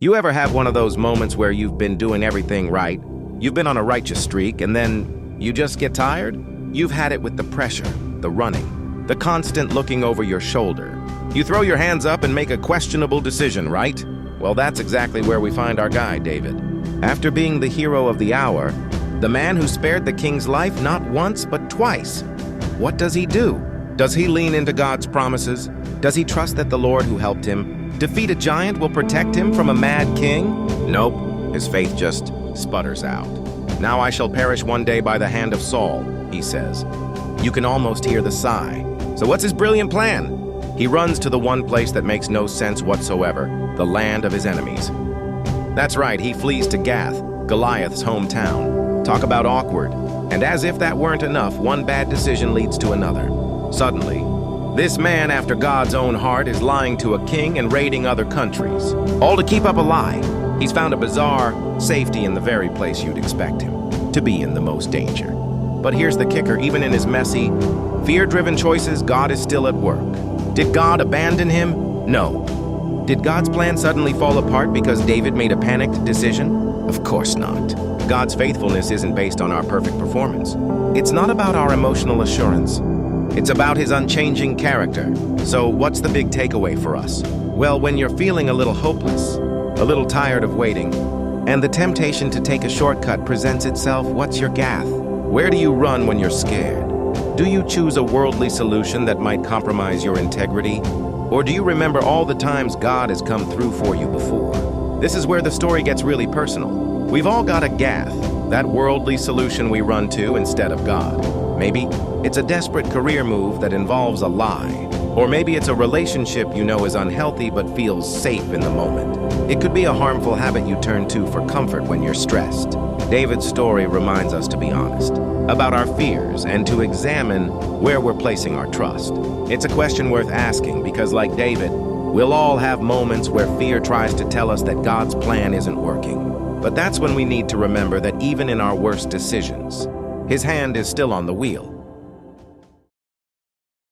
You ever have one of those moments where you've been doing everything right, you've been on a righteous streak, and then you just get tired? You've had it with the pressure, the running, the constant looking over your shoulder. You throw your hands up and make a questionable decision, right? Well, that's exactly where we find our guy, David. After being the hero of the hour, the man who spared the king's life not once but twice. What does he do? Does he lean into God's promises? Does he trust that the Lord who helped him defeat a giant will protect him from a mad king? Nope, his faith just sputters out. Now I shall perish one day by the hand of Saul, he says. You can almost hear the sigh. So what's his brilliant plan? He runs to the one place that makes no sense whatsoever, the land of his enemies. That's right, he flees to Gath, Goliath's hometown. Talk about awkward. And as if that weren't enough, one bad decision leads to another. Suddenly, this man after God's own heart is lying to a king and raiding other countries, all to keep up a lie. He's found a bizarre safety in the very place you'd expect him to be in the most danger. But here's the kicker, even in his messy, fear-driven choices, God is still at work. Did God abandon him? No. Did God's plan suddenly fall apart because David made a panicked decision? Of course not. God's faithfulness isn't based on our perfect performance. It's not about our emotional assurance. It's about his unchanging character. So what's the big takeaway for us? Well, when you're feeling a little hopeless, a little tired of waiting, and the temptation to take a shortcut presents itself, what's your Gath? Where do you run when you're scared? Do you choose a worldly solution that might compromise your integrity? Or do you remember all the times God has come through for you before? This is where the story gets really personal. We've all got a Gath, that worldly solution we run to instead of God. Maybe it's a desperate career move that involves a lie. Or maybe it's a relationship you know is unhealthy but feels safe in the moment. It could be a harmful habit you turn to for comfort when you're stressed. David's story reminds us to be honest about our fears and to examine where we're placing our trust. It's a question worth asking because, like David, we'll all have moments where fear tries to tell us that God's plan isn't working. But that's when we need to remember that even in our worst decisions, his hand is still on the wheel.